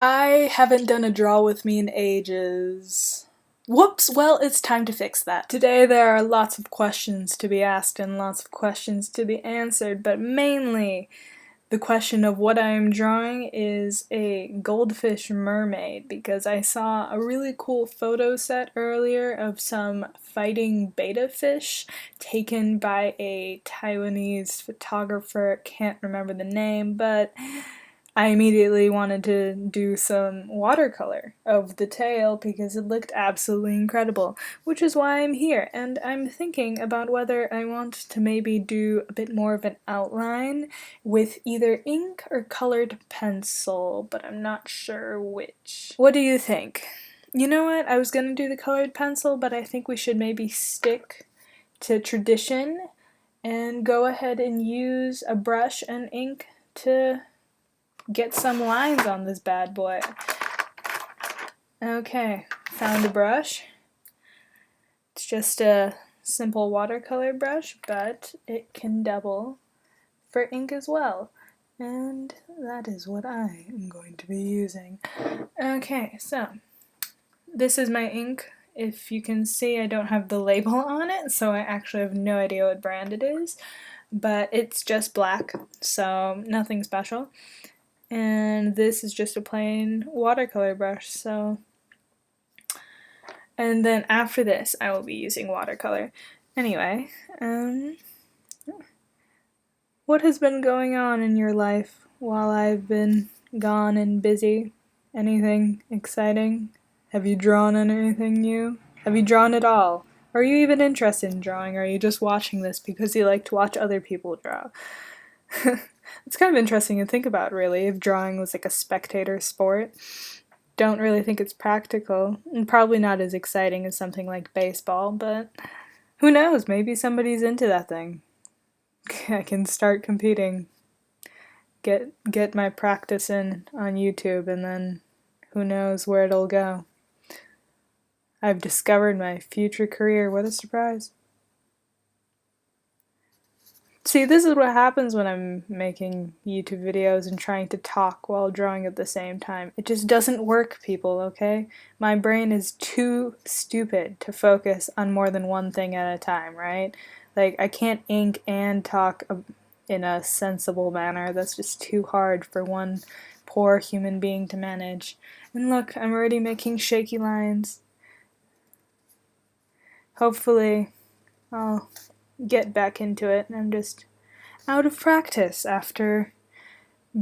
I haven't done a draw with me in ages. Whoops, well, it's time to fix that. Today there are lots of questions to be asked and lots of questions to be answered, but mainly the question of what I am drawing is a goldfish mermaid because I saw a really cool photo set earlier of some fighting betta fish taken by a Taiwanese photographer. Can't remember the name, but I immediately wanted to do some watercolor of the tail because it looked absolutely incredible, which is why I'm here, and I'm thinking about whether I want to maybe do a bit more of an outline with either ink or colored pencil, but I'm not sure which. What do you think? You know what? I was gonna do the colored pencil, but I think we should maybe stick to tradition and go ahead and use a brush and ink to get some lines on this bad boy. Okay, found a brush. It's just a simple watercolor brush, but it can double for ink as well. And that is what I am going to be using. Okay, so this is my ink. If you can see, I don't have the label on it, so I actually have no idea what brand it is, but it's just black, so nothing special. And this is just a plain watercolor brush, so. And then after this, I will be using watercolor. Anyway, what has been going on in your life while I've been gone and busy? Anything exciting? Have you drawn anything new? Have you drawn at all? Are you even interested in drawing, or are you just watching this because you like to watch other people draw? It's kind of interesting to think about, really, if drawing was like a spectator sport. Don't really think it's practical, and probably not as exciting as something like baseball, but who knows, maybe somebody's into that thing. I can start competing, get my practice in on YouTube, and then who knows where it'll go. I've discovered my future career, what a surprise. See, this is what happens when I'm making YouTube videos and trying to talk while drawing at the same time. It just doesn't work, people, okay? My brain is too stupid to focus on more than one thing at a time, right? Like, I can't ink and talk in a sensible manner. That's just too hard for one poor human being to manage. And look, I'm already making shaky lines. Hopefully, I'll get back into it. I'm just out of practice after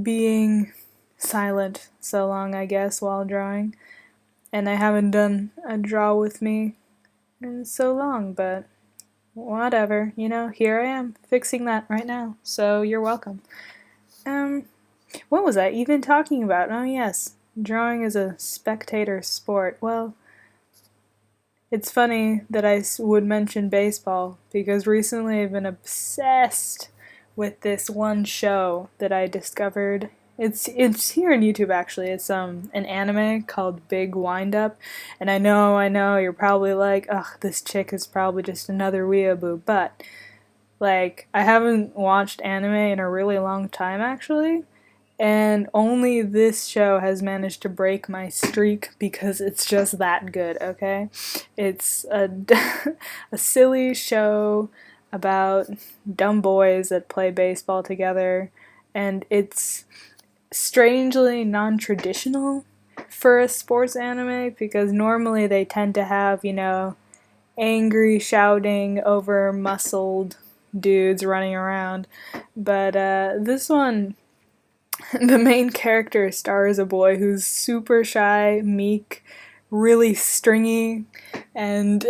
being silent so long, I guess, while drawing. And I haven't done a draw with me in so long, but whatever, here I am fixing that right now. So you're welcome. What was I even talking about? Oh yes, drawing is a spectator sport. Well, it's funny that I would mention baseball because recently I've been obsessed with this one show that I discovered. It's here on YouTube actually. It's an anime called Big Windup, and I know you're probably like, ugh, this chick is probably just another weeaboo, but like I haven't watched anime in a really long time actually, and only this show has managed to break my streak because it's just that good, okay? It's a silly show about dumb boys that play baseball together, and it's strangely non-traditional for a sports anime because normally they tend to have, angry shouting over muscled dudes running around. But this one, the main character stars a boy who's super shy, meek, really stringy, and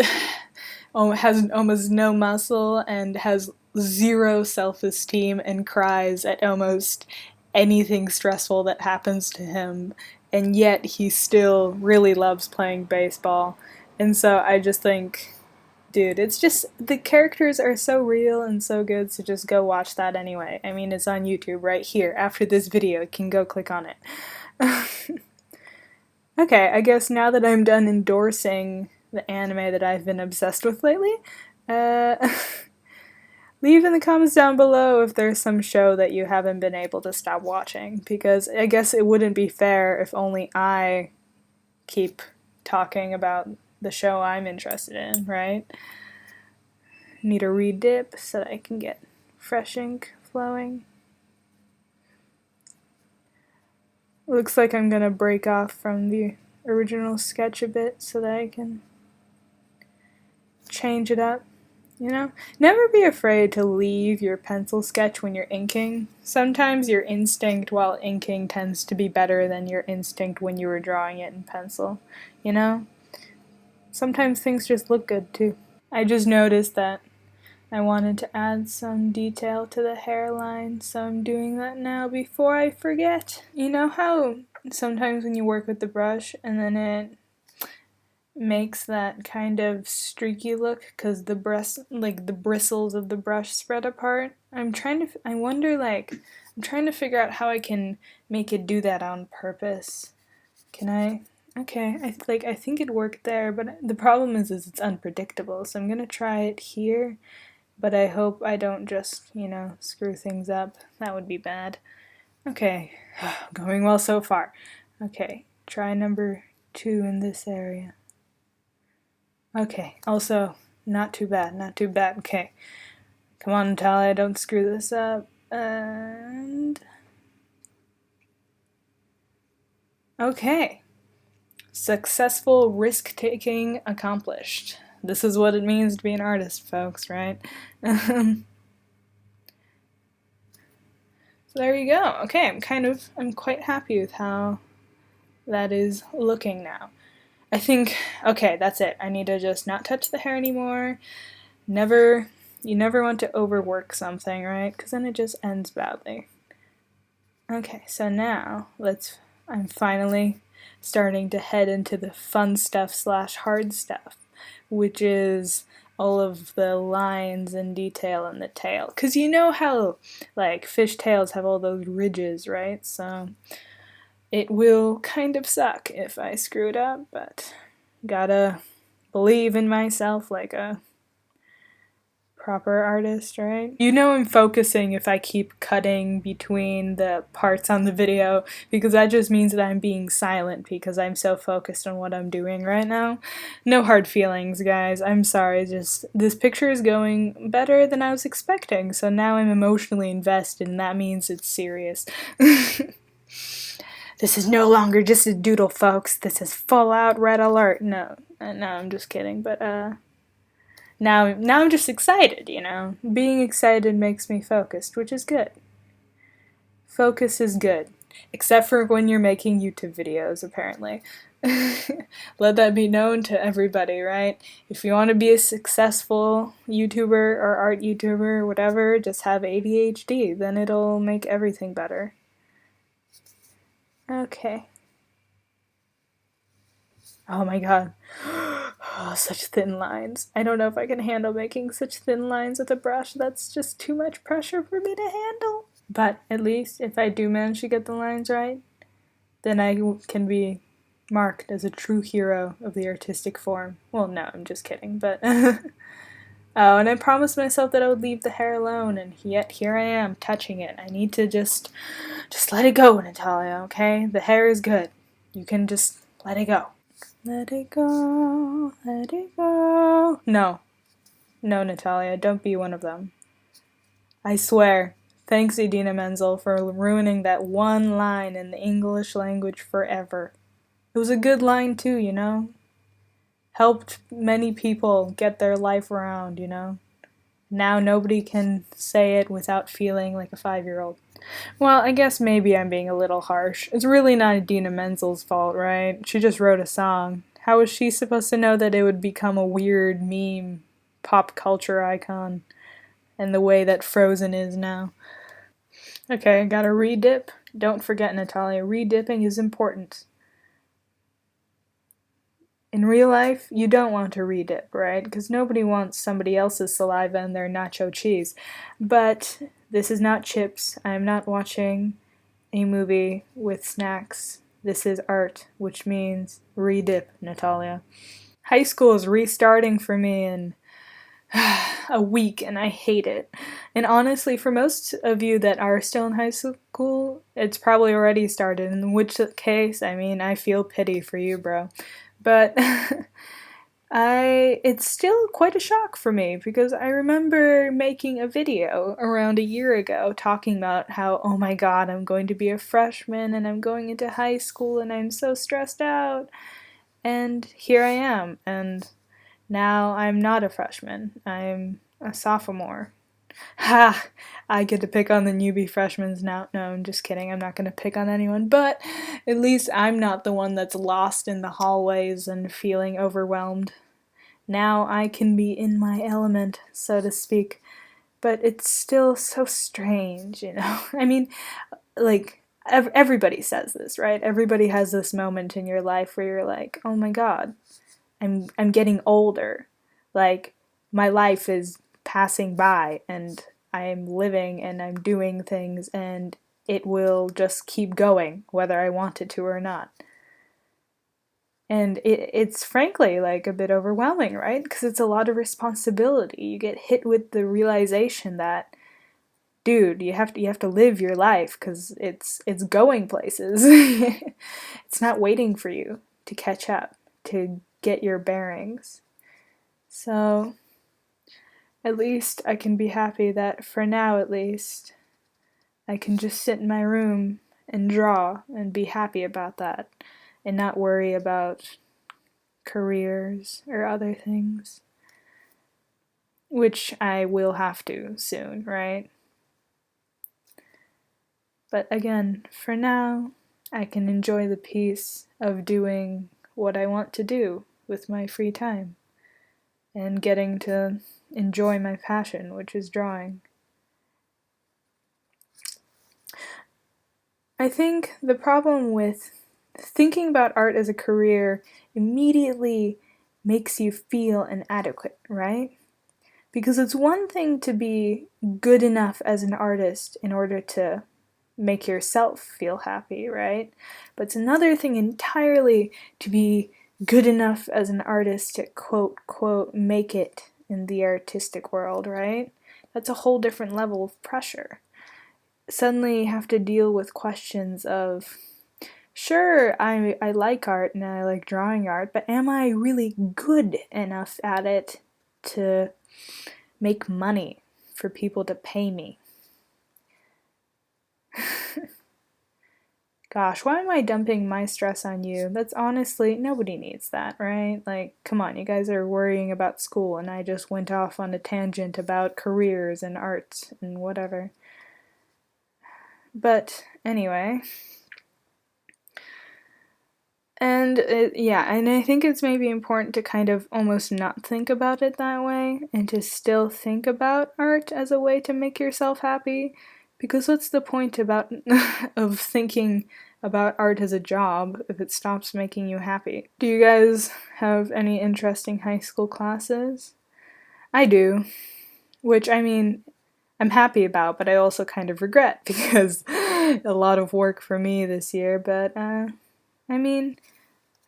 has almost no muscle and has zero self-esteem and cries at almost anything stressful that happens to him, and yet he still really loves playing baseball. And so I just think, dude, it's just the characters are so real and so good, so just go watch that anyway. I mean, it's on YouTube right here after this video. You can go click on it. Okay, I guess now that I'm done endorsing the anime that I've been obsessed with lately, uh, Leave in the comments down below if there's some show that you haven't been able to stop watching, because I guess it wouldn't be fair if only I keep talking about the show I'm interested in, right? Need a re-dip so that I can get fresh ink flowing. Looks like I'm gonna break off from the original sketch a bit so that I can change it up. You know, never be afraid to leave your pencil sketch when you're inking. Sometimes your instinct while inking tends to be better than your instinct when you were drawing it in pencil. You know? Sometimes things just look good too. I just noticed that I wanted to add some detail to the hairline, so I'm doing that now before I forget. You know how sometimes when you work with the brush and then it makes that kind of streaky look because the bristles of the brush spread apart. I'm trying to figure out how I can make it do that on purpose. Can I? Okay, I think it worked there, but the problem is it's unpredictable. So I'm gonna try it here, but I hope I don't just, screw things up. That would be bad. Okay, going well so far. Okay, try number 2 in this area. Okay, also, not too bad, not too bad. Okay, come on, Natalia, don't screw this up. And... okay. Successful risk-taking accomplished. This is what it means to be an artist, folks, right? So there you go. Okay, I'm quite happy with how that is looking now. I think, okay, that's it. I need to just not touch the hair anymore. You never want to overwork something, right? Because then it just ends badly. Okay, so now I'm finally starting to head into the fun stuff / hard stuff, which is all of the lines and detail in the tail. Because you know how, fish tails have all those ridges, right? So it will kind of suck if I screw it up, but gotta believe in myself like a proper artist, right? You know I'm focusing if I keep cutting between the parts on the video, because that just means that I'm being silent because I'm so focused on what I'm doing right now. No hard feelings, guys. I'm sorry, just this picture is going better than I was expecting, so now I'm emotionally invested, and that means it's serious. This is no longer just a doodle, folks. This is full out red alert. No, I'm just kidding, but now I'm just excited, Being excited makes me focused, which is good. Focus is good. Except for when you're making YouTube videos, apparently. Let that be known to everybody, right? If you want to be a successful YouTuber or art YouTuber or whatever, just have ADHD. Then it'll make everything better. Okay. Oh my god. Oh, such thin lines. I don't know if I can handle making such thin lines with a brush. That's just too much pressure for me to handle. But at least if I do manage to get the lines right, then I can be marked as a true hero of the artistic form. Well, no, I'm just kidding, but... oh, and I promised myself that I would leave the hair alone, and yet here I am, touching it. I need to just let it go, Natalia, okay? The hair is good. You can just let it go. Let it go, let it go. No, Natalia, don't be one of them. I swear, thanks Idina Menzel for ruining that one line in the English language forever. It was a good line too, Helped many people get their life around, Now nobody can say it without feeling like a 5-year-old. Well, I guess maybe I'm being a little harsh. It's really not Idina Menzel's fault, right? She just wrote a song. How was she supposed to know that it would become a weird meme, pop culture icon, and the way that Frozen is now? Okay, I gotta re-dip. Don't forget, Natalia, re-dipping is important. In real life, you don't want to re-dip, right? Because nobody wants somebody else's saliva in their nacho cheese. But this is not chips. I am not watching a movie with snacks. This is art, which means re-dip, Natalia. High school is restarting for me, and a week and I hate it. And honestly, for most of you that are still in high school, it's probably already started, in which case, I mean, I feel pity for you, bro. But it's still quite a shock for me because I remember making a video around a year ago talking about how, oh my god, I'm going to be a freshman and I'm going into high school and I'm so stressed out. And here I am, and now I'm not a freshman. I'm a sophomore. Ha! I get to pick on the newbie freshmen now. No, I'm just kidding. I'm not going to pick on anyone. But at least I'm not the one that's lost in the hallways and feeling overwhelmed. Now I can be in my element, so to speak. But it's still so strange, you know? I mean, like, everybody says this, right? Everybody has this moment in your life where you're like, oh my god, I'm getting older. Like, my life is passing by and I'm living and I'm doing things and it will just keep going whether I want it to or not. And it's frankly like a bit overwhelming, right? Because it's a lot of responsibility. You get hit with the realization that, dude, you have to live your life because it's going places. It's not waiting for you to catch up, to get your bearings. So at least I can be happy that for now, at least, I can just sit in my room and draw and be happy about that and not worry about careers or other things, which I will have to soon, right? But again, for now, I can enjoy the peace of doing what I want to do with my free time and getting to enjoy my passion, which is drawing. I think the problem with thinking about art as a career immediately makes you feel inadequate, right? Because it's one thing to be good enough as an artist in order to make yourself feel happy, right? But it's another thing entirely to be good enough as an artist to quote make it in the artistic world, right? That's a whole different level of pressure. Suddenly you have to deal with questions of, sure, I like art and I like drawing art, but am I really good enough at it to make money for people to pay me? Gosh, why am I dumping my stress on you? That's honestly, nobody needs that, right? Like, come on, you guys are worrying about school, and I just went off on a tangent about careers and art and whatever. But anyway, and and I think it's maybe important to kind of almost not think about it that way and to still think about art as a way to make yourself happy. Because what's the point about of thinking about art as a job if it stops making you happy? Do you guys have any interesting high school classes? I do, which I mean, I'm happy about, but I also kind of regret because a lot of work for me this year. But I mean,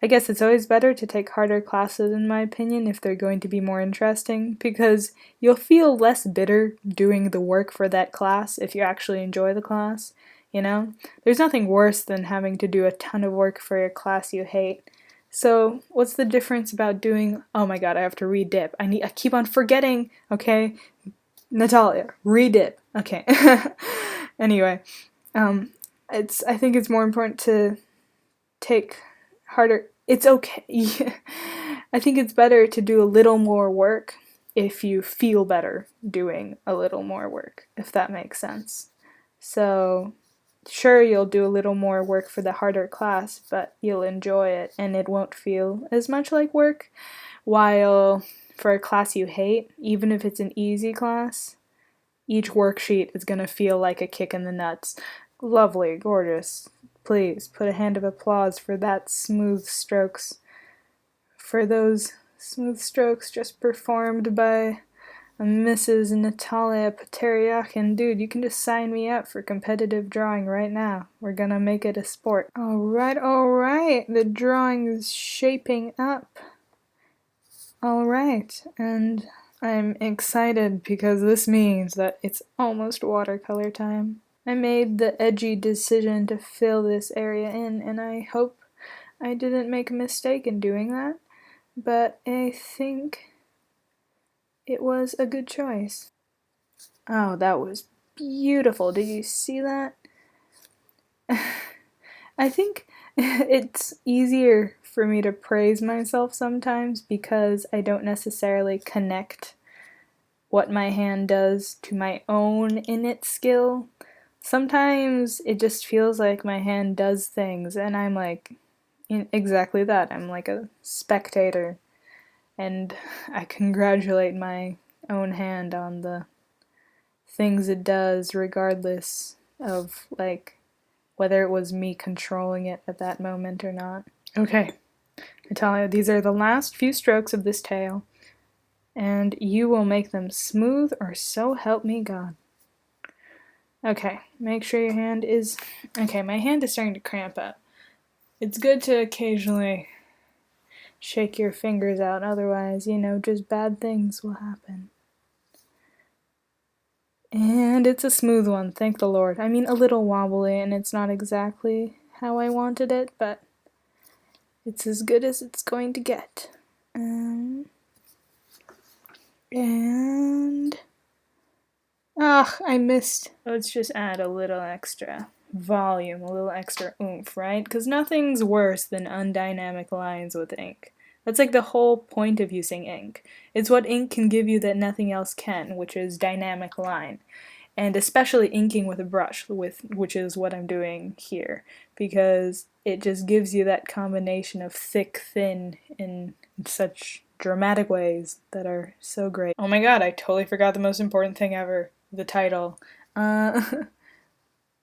I guess it's always better to take harder classes, in my opinion, if they're going to be more interesting, because you'll feel less bitter doing the work for that class if you actually enjoy the class, you know? There's nothing worse than having to do a ton of work for a class you hate. So, what's the difference about doing, oh my god, I have to re-dip. I keep on forgetting, okay? Natalia, re-dip. Okay. Anyway, I think it's more important to take harder. It's okay. I think it's better to do a little more work if you feel better doing a little more work, if that makes sense. So, sure, you'll do a little more work for the harder class, but you'll enjoy it and it won't feel as much like work. While for a class you hate, even if it's an easy class, each worksheet is going to feel like a kick in the nuts. Lovely, gorgeous. Please put a hand of applause for that smooth strokes. For those smooth strokes just performed by Mrs. Natalia Pateriakin. Dude, you can just sign me up for competitive drawing right now. We're gonna make it a sport. Alright. The drawing is shaping up. Alright, and I'm excited because this means that it's almost watercolor time. I made the edgy decision to fill this area in, and I hope I didn't make a mistake in doing that, but I think it was a good choice. Oh, that was beautiful. Did you see that? I think it's easier for me to praise myself sometimes because I don't necessarily connect what my hand does to my own innate skill. Sometimes it just feels like my hand does things, and I'm like, exactly that. I'm like a spectator, and I congratulate my own hand on the things it does, regardless of, like, whether it was me controlling it at that moment or not. Okay, Natalia, these are the last few strokes of this tail, and you will make them smooth, or so help me God. Okay, make sure your hand is... Okay, my hand is starting to cramp up. It's good to occasionally shake your fingers out, otherwise, just bad things will happen. And it's a smooth one, thank the Lord. I mean, a little wobbly, and it's not exactly how I wanted it, but it's as good as it's going to get. And... I missed. Let's just add a little extra volume, a little extra oomph, right? Because nothing's worse than undynamic lines with ink. That's like the whole point of using ink. It's what ink can give you that nothing else can, which is dynamic line. And especially inking with a brush, which is what I'm doing here, because it just gives you that combination of thick, thin, in such dramatic ways that are so great. Oh my god, I totally forgot the most important thing ever. The title. Do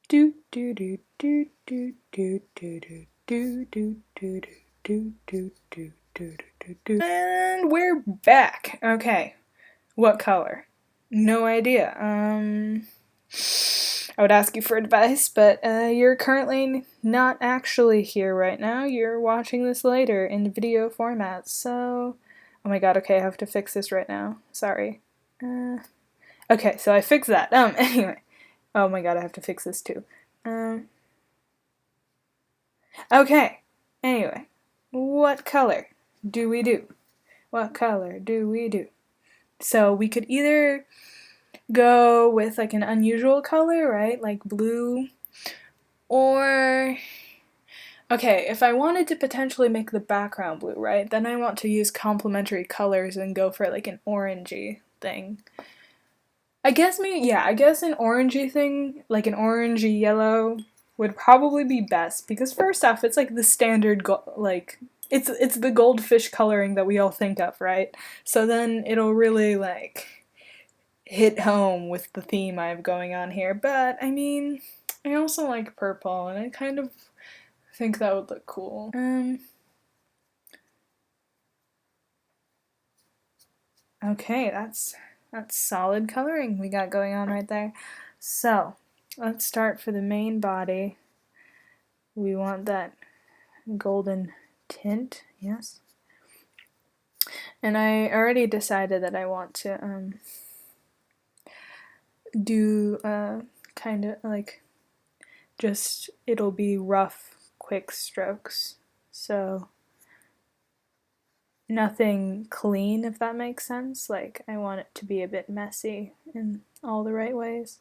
do do do do do do do do do do do do do do do do. And we're back. Okay. What color? No idea. I would ask you for advice, but you're currently not actually here right now. You're watching this later in video format, so... Oh my god, okay, I have to fix this right now. Sorry. Okay, so I fixed that. Anyway. Oh my god, I have to fix this too. Okay. Anyway. What color do we do? What color do we do? So we could either go with like an unusual color, right? Like blue. Or... Okay, if I wanted to potentially make the background blue, right? Then I want to use complementary colors and go for like an orangey thing. I guess an orangey thing, like an orangey yellow, would probably be best, because first off, it's like the standard, it's the goldfish coloring that we all think of, right? So then it'll really, like, hit home with the theme I have going on here, but, I mean, I also like purple, and I kind of think that would look cool. Okay, that's solid coloring we got going on right there. So, let's start for the main body. We want that golden tint, yes. And I already decided that I want to do kind of like just, it'll be rough, quick strokes. So nothing clean, if that makes sense. Like, I want it to be a bit messy in all the right ways.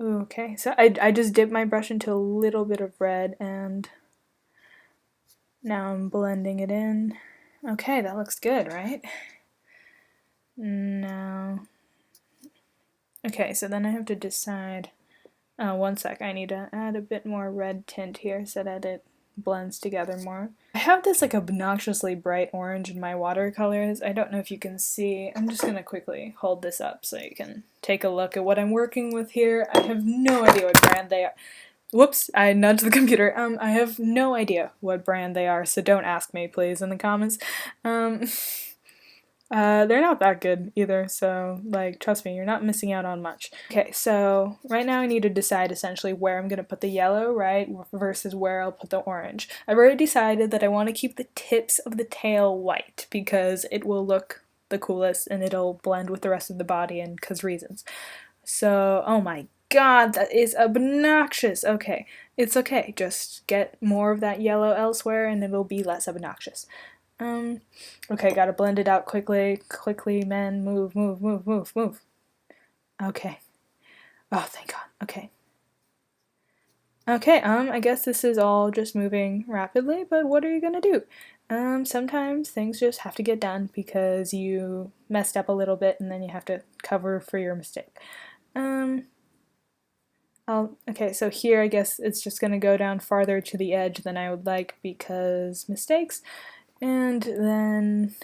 Okay, so I just dipped my brush into a little bit of red, and now I'm blending it in. Okay, that looks good, right? Now... Okay, so then I have to decide... one sec, I need to add a bit more red tint here so that it blends together more. I have this like obnoxiously bright orange in my watercolors. I don't know if you can see. I'm just gonna quickly hold this up so you can take a look at what I'm working with here. I have no idea what brand they are. Whoops, I nudged the computer. I have no idea what brand they are, so don't ask me, please, in the comments. They're not that good either, so, like, trust me, you're not missing out on much. Okay, so right now I need to decide essentially where I'm gonna put the yellow, right, versus where I'll put the orange. I've already decided that I want to keep the tips of the tail white because it will look the coolest and it'll blend with the rest of the body and cause reasons. So, oh my god, that is obnoxious. Okay, it's okay. Just get more of that yellow elsewhere and it'll be less obnoxious. Okay, gotta blend it out quickly. Quickly, men, move, move, move, move, move. Okay. Oh, thank God. Okay. Okay, I guess this is all just moving rapidly, but what are you gonna do? Sometimes things just have to get done because you messed up a little bit and then you have to cover for your mistake. Okay, so here I guess it's just gonna go down farther to the edge than I would like because mistakes. And then,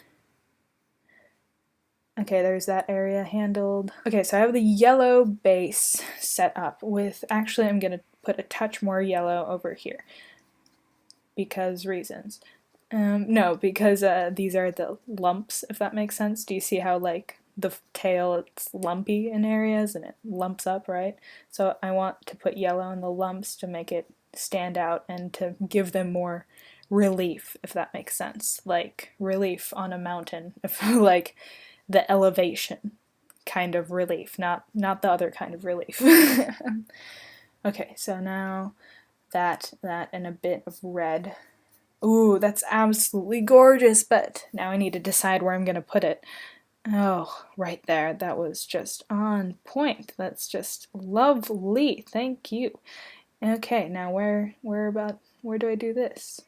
okay, there's that area handled. Okay, so I have the yellow base set up with, actually I'm gonna put a touch more yellow over here because reasons. No, because these are the lumps, if that makes sense. Do you see how, like, the tail, it's lumpy in areas and it lumps up, right? So I want to put yellow in the lumps to make it stand out and to give them more relief, if that makes sense. Like relief on a mountain, if like the elevation kind of relief, not the other kind of relief. Okay, so now that and a bit of red. Ooh, that's absolutely gorgeous, but now I need to decide where I'm gonna put it. Oh, right there. That was just on point. That's just lovely. Thank you. Okay, now where do I do this?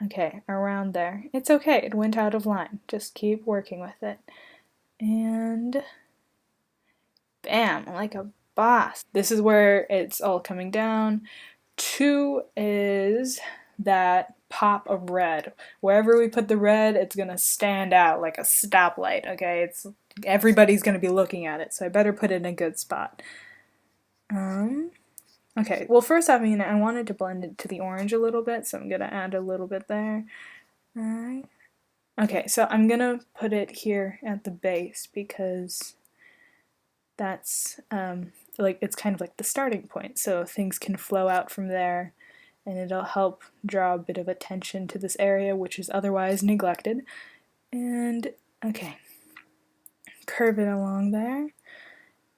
Okay, around there. It's okay. It went out of line. Just keep working with it. And bam, like a boss. This is where it's all coming down. 2 is that pop of red. Wherever we put the red, it's gonna stand out like a stoplight, okay? It's everybody's gonna be looking at it, so I better put it in a good spot. Okay, well first off, I wanted to blend it to the orange a little bit, so I'm gonna add a little bit there. Alright. Okay, so I'm gonna put it here at the base because that's like it's kind of like the starting point, so things can flow out from there and it'll help draw a bit of attention to this area which is otherwise neglected. And okay, curve it along there.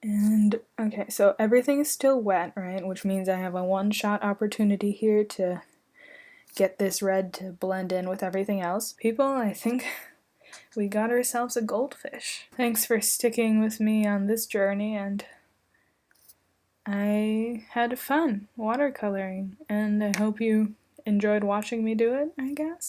And okay, so everything is still wet, right, which means I have a one-shot opportunity here to get this red to blend in with everything else. People, I think we got ourselves a goldfish. Thanks for sticking with me on this journey, and I had fun watercoloring, and I hope you enjoyed watching me do it, I guess.